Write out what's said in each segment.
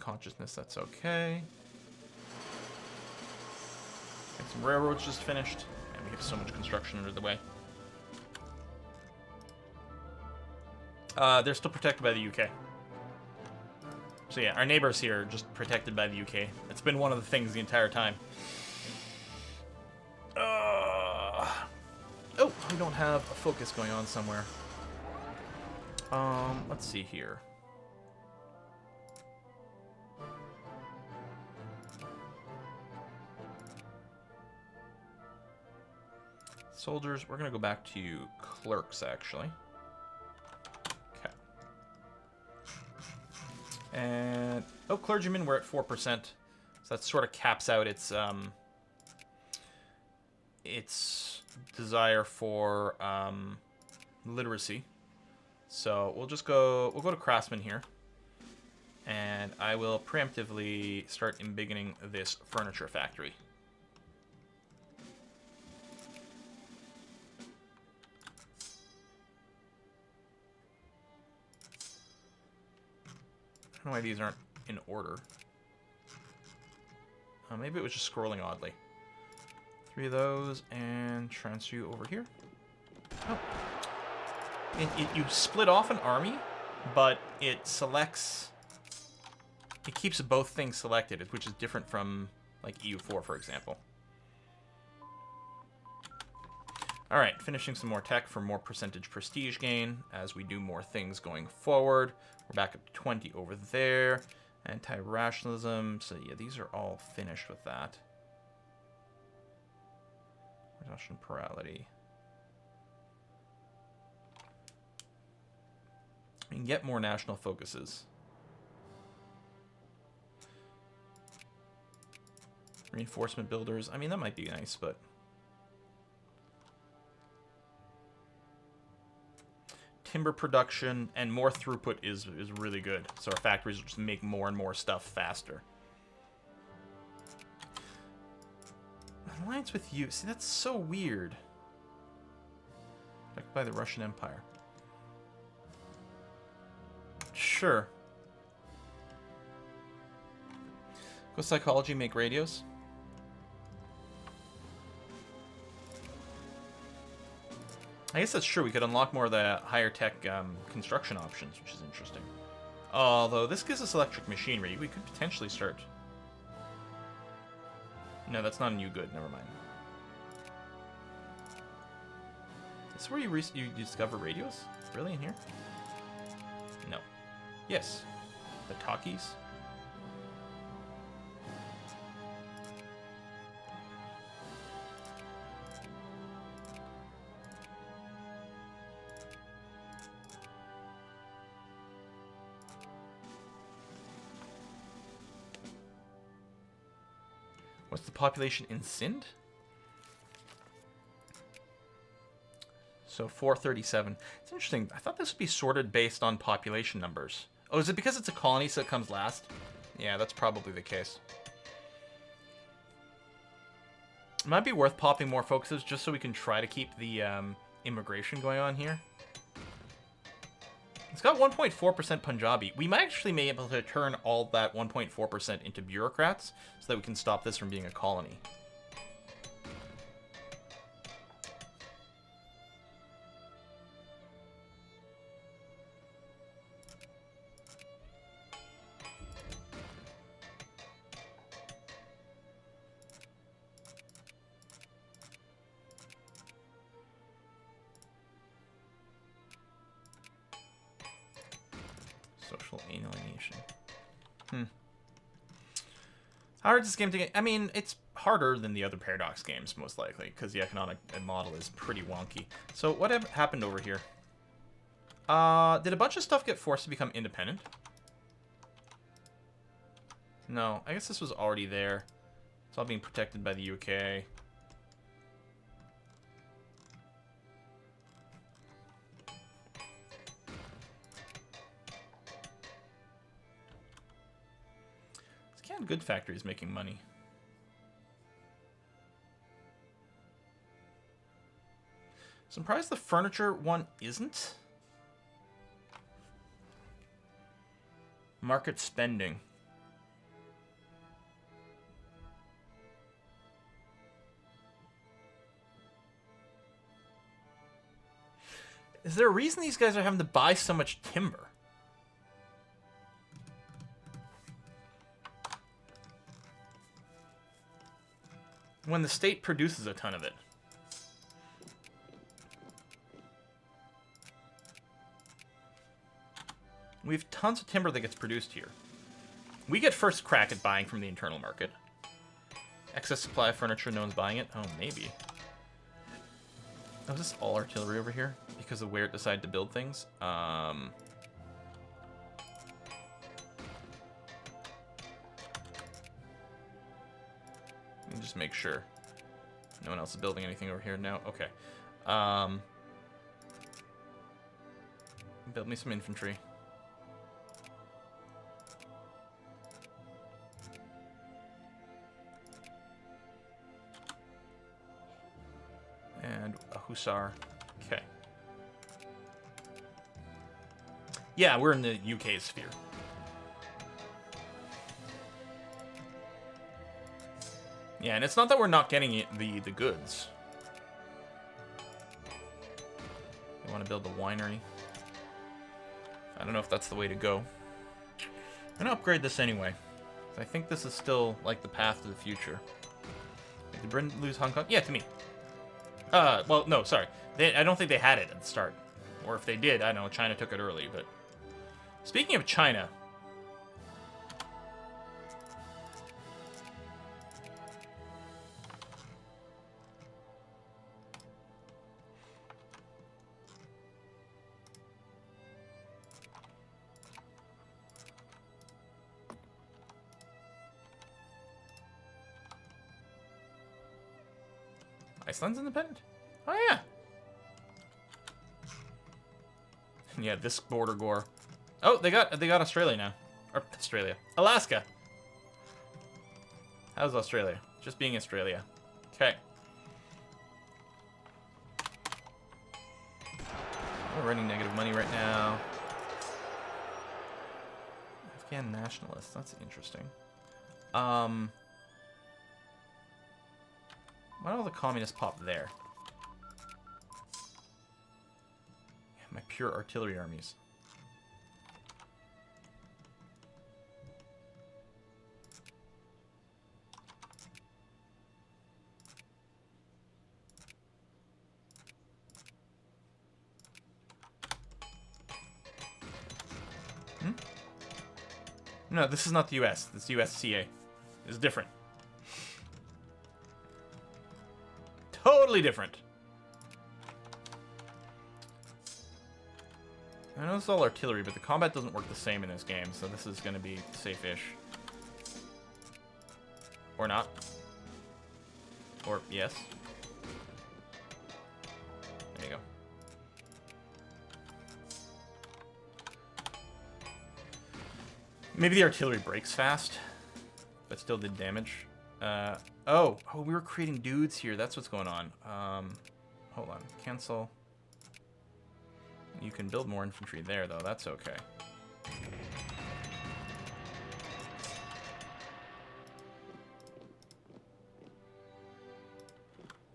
consciousness, that's okay. Got some railroads just finished, and we have so much construction under the way. They're still protected by the UK. So yeah, our neighbors here are just protected by the UK. It's been one of the things the entire time. Oh, we don't have a focus going on somewhere. Let's see here. Soldiers, we're going to go back to clerks, actually. Okay. And, oh, clergymen, we're at 4%. So that sort of caps out its desire for literacy. So we'll go to craftsmen here. And I will preemptively start embiggening this furniture factory. I don't know why these aren't in order. Maybe it was just scrolling oddly. 3 of those, and transfer you over here. Oh. You split off an army, but it selects... It keeps both things selected, which is different from, like, EU4, for example. Alright, finishing some more tech for more percentage prestige gain as we do more things going forward. We're back up to 20 over there. Anti-rationalism. So, yeah, these are all finished with that. Reduction plurality. We can get more national focuses. Reinforcement builders. I mean, that might be nice, but... Timber production and more throughput is really good. So our factories will just make more and more stuff faster. Alliance with you. See, that's so weird. Backed by the Russian Empire. Sure. Go psychology, make radios. I guess that's true. We could unlock more of the higher tech construction options, which is interesting. Although this gives us electric machinery, we could potentially start. No, that's not a new good. Never mind. This is where you discover radios? Really, in here? No. Yes. The talkies. What's the population in Sind? So 437. It's interesting. I thought this would be sorted based on population numbers. Oh, is it because it's a colony so it comes last? Yeah, that's probably the case. It might be worth popping more focuses just so we can try to keep the immigration going on here. It's got 1.4% Punjabi. We might actually be able to turn all that 1.4% into bureaucrats so that we can stop this from being a colony. Social alienation. How hard is this game to get? I mean, it's harder than the other Paradox games, most likely, because the economic model is pretty wonky. So what happened over here? Did a bunch of stuff get forced to become independent? No, I guess this was already there. It's all being protected by the UK. Good factories making money. Surprised the furniture one isn't. Market spending. Is there a reason these guys are having to buy so much timber? When the state produces a ton of it. We have tons of timber that gets produced here. We get first crack at buying from the internal market. Excess supply of furniture, no one's buying it? Oh, maybe. Oh, is this all artillery over here? Because of where it decided to build things? Let me just make sure. No one else is building anything over here? No? Okay. Build me some infantry. And a hussar. Okay. Yeah, we're in the UK sphere. Yeah, and it's not that we're not getting the goods. You want to build a winery? I don't know if that's the way to go. I'm gonna upgrade this anyway. I think this is still like the path to the future. Did Britain lose Hong Kong? Yeah, to me. Well, no, sorry. I don't think they had it at the start. Or if they did, I don't know, China took it early, but... Speaking of China... Iceland's independent? Oh, yeah. Yeah, this border gore. Oh, they got Australia now. Or Australia. Alaska. How's Australia? Just being Australia. Okay. We're running negative money right now. Afghan nationalists. That's interesting. Why don't all the communists pop there? Yeah, my pure artillery armies. No, this is not the US. This is USCA. It's different. Totally different. I know it's all artillery, but the combat doesn't work the same in this game, so this is going to be safe-ish. Or not. Or yes. There you go. Maybe the artillery breaks fast, but still did damage. Oh, we were creating dudes here. That's what's going on. Hold on. Cancel. You can build more infantry there, though. That's okay. I'm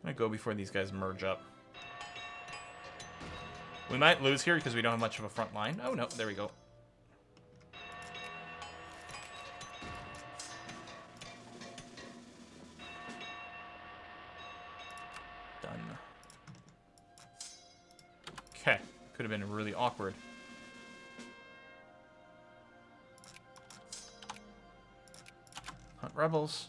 gonna go before these guys merge up. We might lose here because we don't have much of a front line. Oh, no. There we go. Okay, could have been really awkward. Hunt rebels.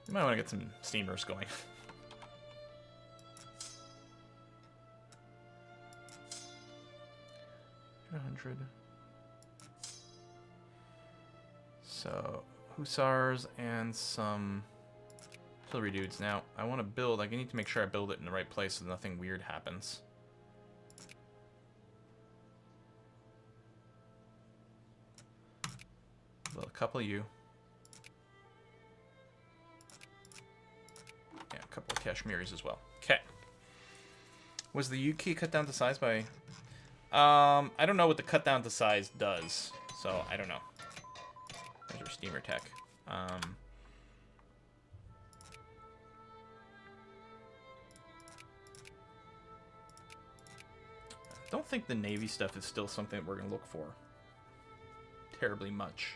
You might want to get some steamers going. 100. So, hussars and some artillery dudes. Now, I want to build, I need to make sure I build it in the right place so nothing weird happens. Build a couple of you. Yeah, a couple of Kashmiris as well. Okay. Was the UK cut down to size by... I don't know what the cut down to size does, so I don't know. There's our steamer tech. I don't think the Navy stuff is still something that we're going to look for terribly much.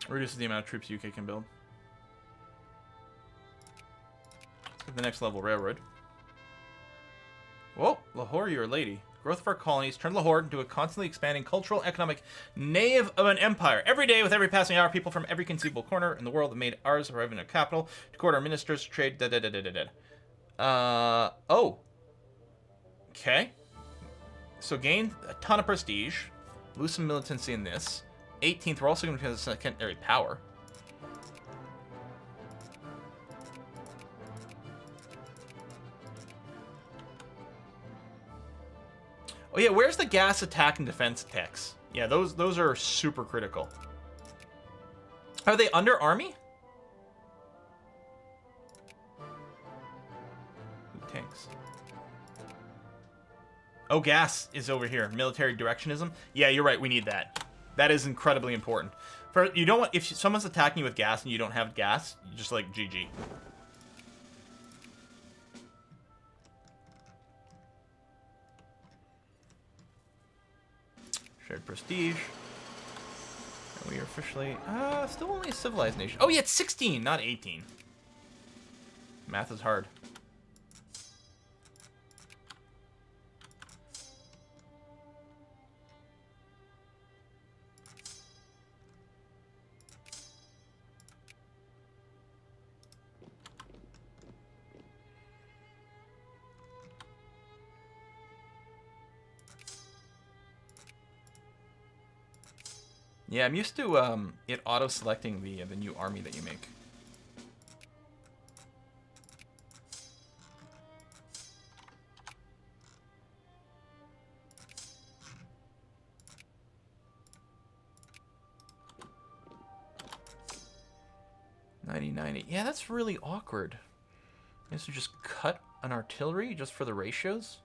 Reduces the amount of troops UK can build. Let's get the next level railroad. Whoa, Lahore, you're a lady. Growth of our colonies turned Lahore into a constantly expanding cultural, economic nave of an empire. Every day, with every passing hour, people from every conceivable corner in the world have made ours arrive in a capital to court our ministers, trade, oh. Okay. So gain a ton of prestige. Lose some militancy in this. 18th, we're also going to become a secondary power. Oh yeah, where's the gas attack and defense attacks? Yeah, those are super critical. Are they under army? Ooh, tanks. Oh, gas is over here. Military directionism. Yeah, you're right. We need that. That is incredibly important. For you don't want, if someone's attacking you with gas and you don't have gas, you just like GG. Shared prestige. And we are officially still only a civilized nation. Oh yeah, it's 16, not 18. Math is hard. Yeah, I'm used to it auto-selecting the new army that you make. $90. Yeah, that's really awkward. I guess we just cut an artillery just for the ratios.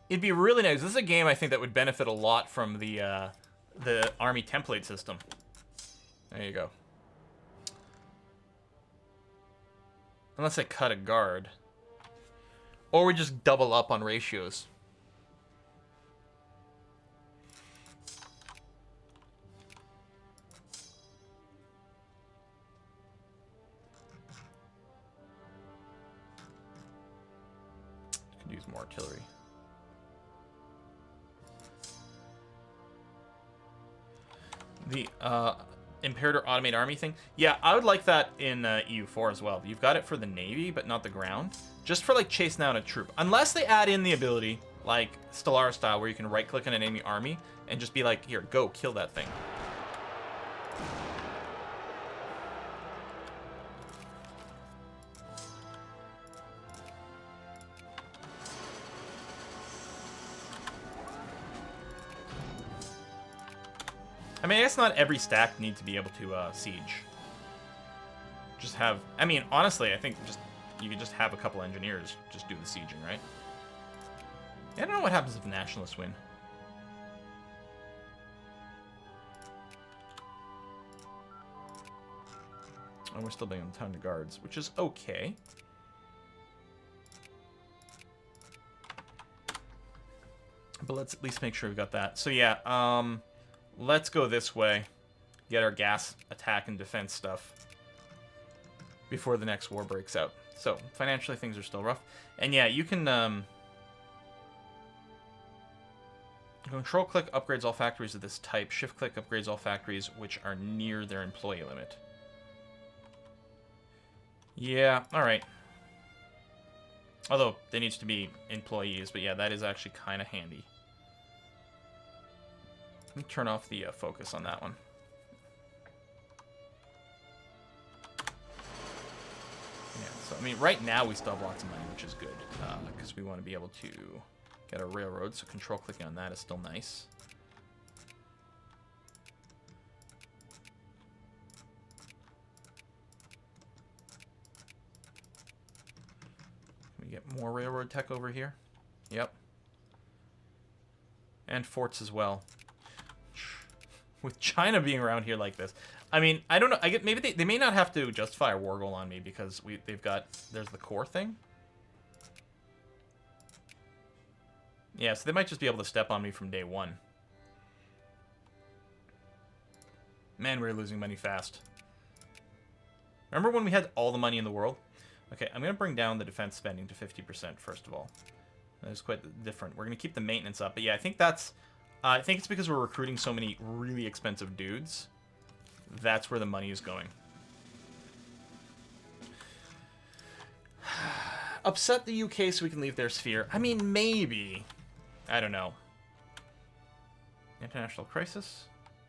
It'd be really nice. This is a game I think that would benefit a lot from the army template system. There you go. Unless I cut a guard. Or we just double up on ratios. Could use more artillery. The Imperator Automate Army thing. Yeah, I would like that in EU4 as well. You've got it for the Navy, but not the ground. Just for, like, chasing down a troop. Unless they add in the ability, like Stellaris style, where you can right-click on an enemy army and just be like, here, go, kill that thing. I mean, I guess not every stack needs to be able to siege. Just have... I mean, honestly, I think just you could just have a couple engineers just do the sieging, right? Yeah, I don't know what happens if the Nationalists win. Oh, we're still being a ton of guards, which is okay. But let's at least make sure we've got that. So yeah, let's go this way. Get our gas attack and defense stuff before the next war breaks out. So, financially, things are still rough. And yeah, you can... Control-click upgrades all factories of this type. Shift-click upgrades all factories which are near their employee limit. Yeah, alright. Although, there needs to be employees, but yeah, that is actually kind of handy. Let me turn off the focus on that one. Yeah, so, I mean, right now we still have lots of money, which is good, because we want to be able to get a railroad, so control clicking on that is still nice. more railroad tech over here. Yep. And forts as well. With China being around here like this. I mean, I don't know. I get maybe they may not have to justify a war goal on me because they've got... There's the core thing. Yeah, so they might just be able to step on me from day one. Man, we're losing money fast. Remember when we had all the money in the world? Okay, I'm going to bring down the defense spending to 50% first of all. That's quite different. We're going to keep the maintenance up. But yeah, I think that's... I think it's because we're recruiting so many really expensive dudes. That's where the money is going. Upset the UK so we can leave their sphere. I mean, maybe. I don't know. International crisis?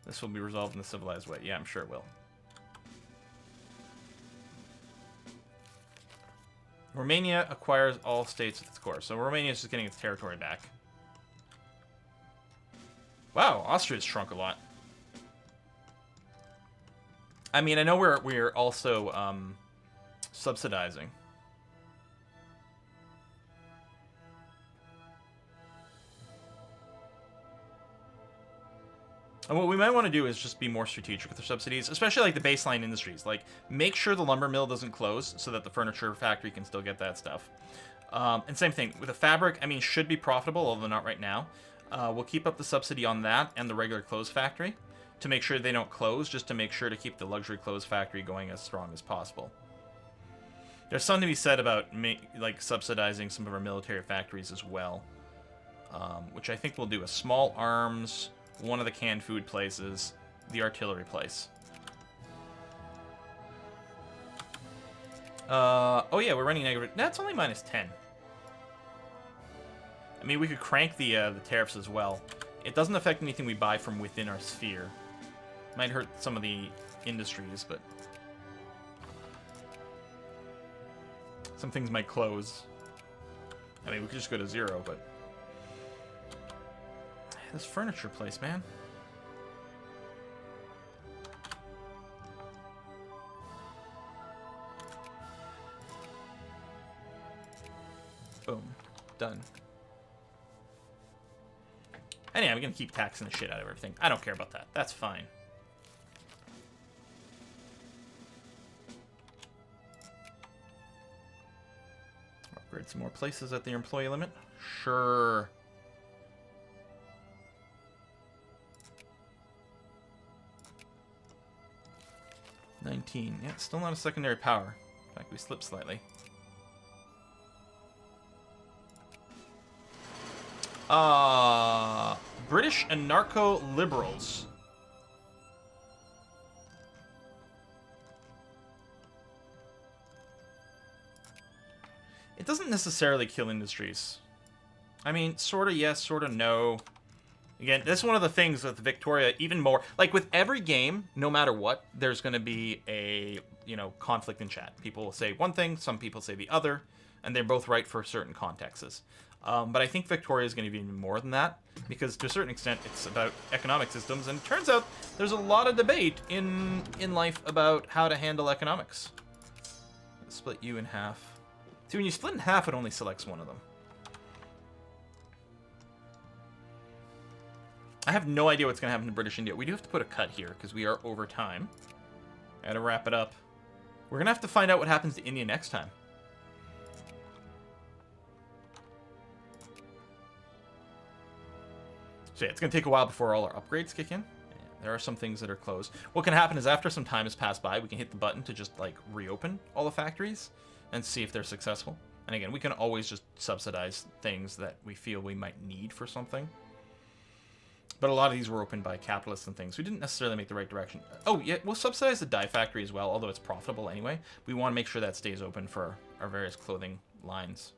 This will be resolved in the civilized way. Yeah, I'm sure it will. Romania acquires all states at its core. So Romania is just getting its territory back. Wow, Austria's shrunk a lot. I mean, I know we're also subsidizing. And what we might want to do is just be more strategic with our subsidies, especially like the baseline industries. Like, make sure the lumber mill doesn't close so that the furniture factory can still get that stuff. And same thing with the fabric. I mean, should be profitable, although not right now. We'll keep up the subsidy on that and the regular clothes factory to make sure they don't close, just to make sure to keep the luxury clothes factory going as strong as possible. There's something to be said about like subsidizing some of our military factories as well, which I think we'll do. A small arms, one of the canned food places, the artillery place. Oh yeah, we're running negative. That's only -10. I mean, we could crank the tariffs as well. It doesn't affect anything we buy from within our sphere. Might hurt some of the industries, but some things might close. I mean, we could just go to 0, but this furniture place, man. Boom. Done. And yeah, I'm gonna keep taxing the shit out of everything. I don't care about that. That's fine. Upgrade some more places at the employee limit. Sure. $19. Yeah, still not a secondary power. In fact, we slipped slightly. British anarcho-liberals. It doesn't necessarily kill industries. I mean, sort of yes, sort of no. Again, this is one of the things with Victoria, even more. Like, with every game, no matter what, there's going to be a, conflict in chat. People will say one thing, some people say the other, and they're both right for certain contexts. But I think Victoria is going to be even more than that, because to a certain extent, it's about economic systems, and it turns out there's a lot of debate in life about how to handle economics. Split you in half. See, when you split in half, it only selects one of them. I have no idea what's going to happen to British India. We do have to put a cut here, because we are over time. Gotta wrap it up. We're going to have to find out what happens to India next time. So yeah, it's going to take a while before all our upgrades kick in. There are some things that are closed. What can happen is after some time has passed by, we can hit the button to just, like, reopen all the factories and see if they're successful. And again, we can always just subsidize things that we feel we might need for something. But a lot of these were opened by capitalists and things. We didn't necessarily make the right direction. Oh, yeah, we'll subsidize the dye factory as well, although it's profitable anyway. We want to make sure that stays open for our various clothing lines.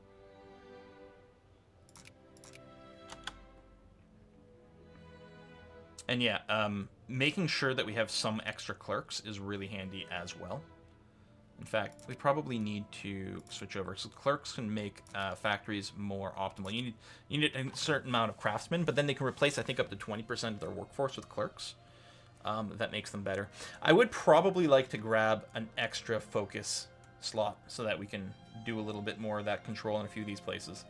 And yeah, making sure that we have some extra clerks is really handy as well. In fact, we probably need to switch over, so clerks can make factories more optimal. You need a certain amount of craftsmen, but then they can replace, I think, up to 20% of their workforce with clerks. That makes them better. I would probably like to grab an extra focus slot so that we can do a little bit more of that control in a few of these places.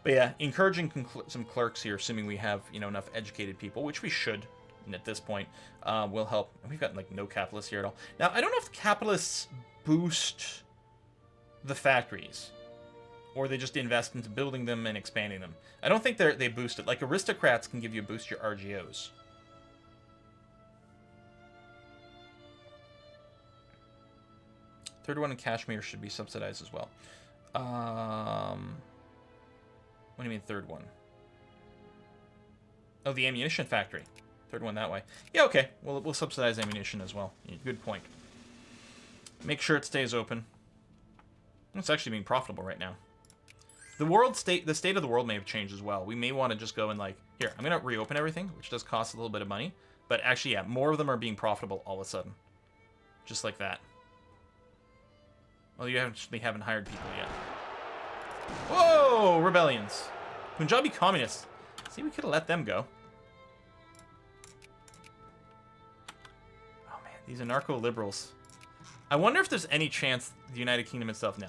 But yeah, encouraging some clerks here, assuming we have, you know, enough educated people, which we should at this point, will help. We've got like no capitalists here at all. Now, I don't know if the capitalists boost the factories, or they just invest into building them and expanding them. I don't think they boost it. Like aristocrats can give you a boost your RGOs. Third one in Kashmir should be subsidized as well. What do you mean third one? Oh, the ammunition factory. Third one that way. Yeah, okay. We'll subsidize ammunition as well. Yeah, good point. Make sure it stays open. It's actually being profitable right now. The state of the world may have changed as well. We may want to just go and like, here, I'm going to reopen everything, which does cost a little bit of money. But actually, yeah, more of them are being profitable all of a sudden. Just like that. Well, you actually haven't hired people yet. Whoa! Rebellions. Punjabi communists. See, we could have let them go. Oh, man. These anarcho-liberals. I wonder if there's any chance the United Kingdom itself... No.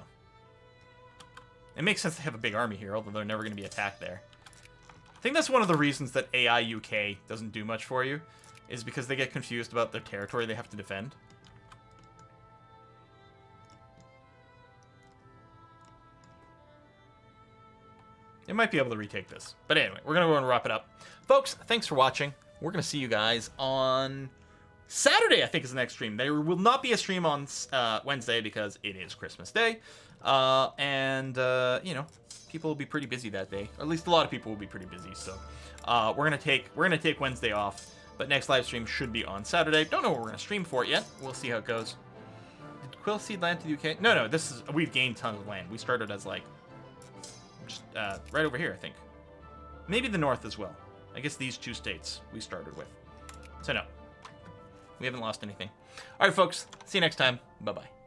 It makes sense to have a big army here, although they're never going to be attacked there. I think that's one of the reasons that AI UK doesn't do much for you, is because they get confused about their territory they have to defend. They might be able to retake this. But anyway, we're going to go and wrap it up. Folks, thanks for watching. We're going to see you guys on Saturday, I think, is the next stream. There will not be a stream on Wednesday because it is Christmas Day. You know, people will be pretty busy that day. Or at least a lot of people will be pretty busy. So we're gonna take Wednesday off. But next live stream should be on Saturday. Don't know what we're gonna stream for it yet. We'll see how it goes. Did Quill Seed land to the UK? No, we've gained tons of land. We started as like just right over here, I think. Maybe the north as well. I guess these two states we started with. So no, we haven't lost anything. All right, folks. See you next time. Bye-bye.